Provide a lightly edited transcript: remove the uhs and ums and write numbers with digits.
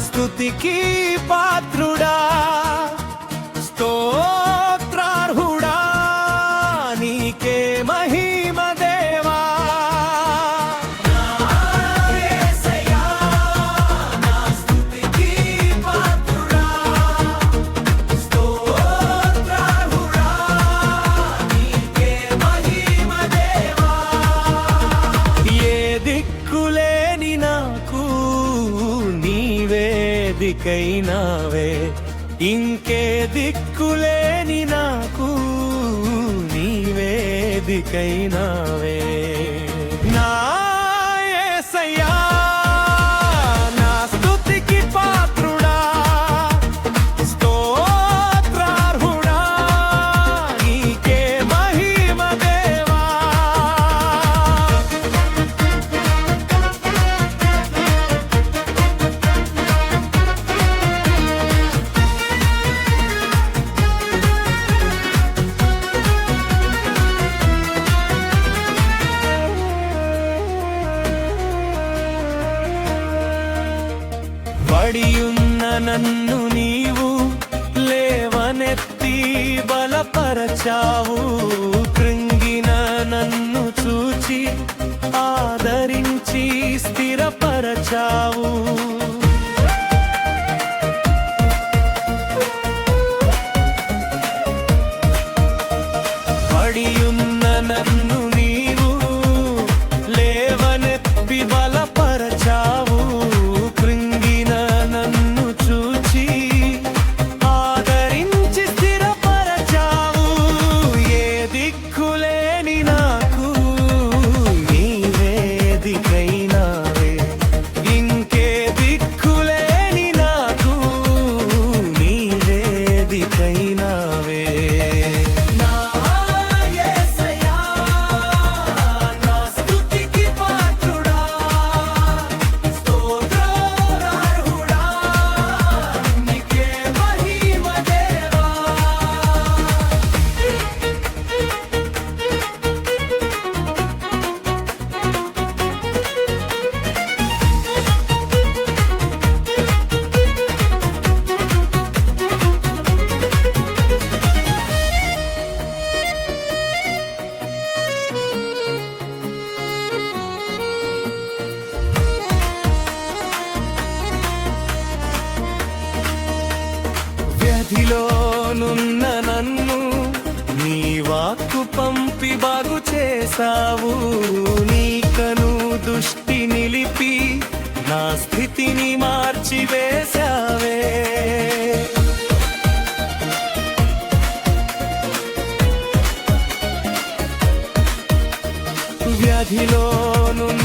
స్తుతికి పాత్రుడా, స్తోత్రార్హుడా, నీకే మహిమ దేవా. నా యేసయ్యా, నా స్తుతికి పాత్రుడా, స్తోత్రార్హుడా, నీకే మహిమ దేవా. ఏ దిక్కులేని నాకు నీవే దిక్కైనావే, ఇంకే దిక్కులేని నాకు నీవే దిక్కైనావే. నా యేసయ్యా, నా స్తుతికి పాత్రుడా, స్తోత్రార్హుడా, నీకే మహిమ దేవా. పడియున్న నన్ను నీవు లేవనెత్తి బలపరచావు, కృంగిన నన్ను చూచి ఆదరించి స్థిరపరచావు. పడియున్న నన్ను నీవు లేవనెత్తి బలపరచావు, వ్యాధిలోనున్న నన్ను నీ వాక్కు పంపి బాగు చేసావు, నీ కను దృష్టి నిలిపి నా స్థితిని మార్చివేశావే. వ్యాధిలోనున్న